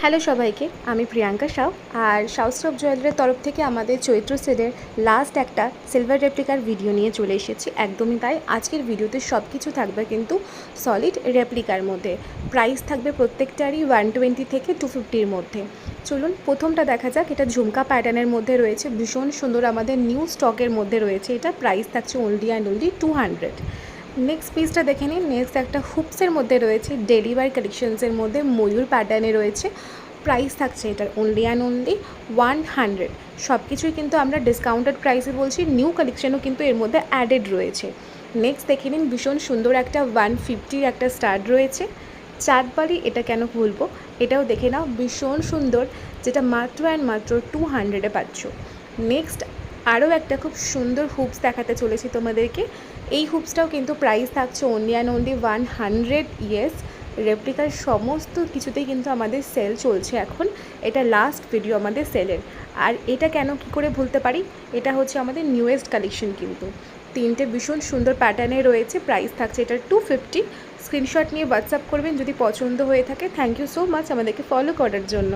Hello সবাইকে, আমি প্রিয়াঙ্কা সাউ। আর south of জুয়েলারির তরফ থেকে আমাদের চৈত্র সেলের লাস্ট একটা সিলভার রেপ্লিকার ভিডিও নিয়ে চলে এসেছি। একদমই তাই, আজকের ভিডিওতে সব কিছু থাকবে কিন্তু সলিড রেপ্লিকার মধ্যে। প্রাইস থাকবে প্রত্যেকটারই 120 থেকে 250-র মধ্যে। চলুন প্রথমটা দেখা যাক। এটা ঝুমকা প্যাটার্নের মধ্যে রয়েছে, ভীষণ সুন্দর, আমাদের নিউ স্টকের মধ্যে রয়েছে। এটা প্রাইস থাকছে অনলি অ্যান্ড অনলি 200। নেক্সট পিসটা দেখে নিন। নেক্সট একটা হুপসের মধ্যে রয়েছে, ডেলিভার কালেকশনসের মধ্যে ময়ূর প্যাটার্নে রয়েছে। প্রাইস থাকছে এটার অনলি অ্যান্ড অনলি 100। সব কিছুই কিন্তু আমরা ডিসকাউন্টেড প্রাইসে বলছি, নিউ কালেকশনও কিন্তু এর মধ্যে অ্যাডেড রয়েছে। নেক্সট দেখে নিন, ভীষণ সুন্দর একটা 150 একটা স্টার্ট রয়েছে। চাঁদবালি, এটা কেন ভুলবো, এটাও দেখে নাও, ভীষণ সুন্দর, যেটা মাত্র অ্যান্ড মাত্র 200-এ পাচ্ছ। নেক্সট আরও একটা খুব সুন্দর হুপস দেখাতে চলেছি তোমাদেরকে। এই হুপসটাও কিন্তু প্রাইস থাকছে অনলি অ্যান্ড অনলি 100। ইয়েস, রেপ্লিকার সমস্ত কিছুতেই কিন্তু আমাদের সেল চলছে এখন। এটা লাস্ট ভিডিও আমাদের সেলের। আর এটা কেন কী করে ভুলতে পারি, এটা হচ্ছে আমাদের নিউয়েস্ট কালেকশন কিন্তু। তিনটে ভীষণ সুন্দর প্যাটার্নে রয়েছে। প্রাইস থাকছে এটার 250। স্ক্রিনশট নিয়ে হোয়াটসঅ্যাপ করবেন যদি পছন্দ হয়ে থাকে। থ্যাংক ইউ সো মাচ আমাদেরকে ফলো করার জন্য।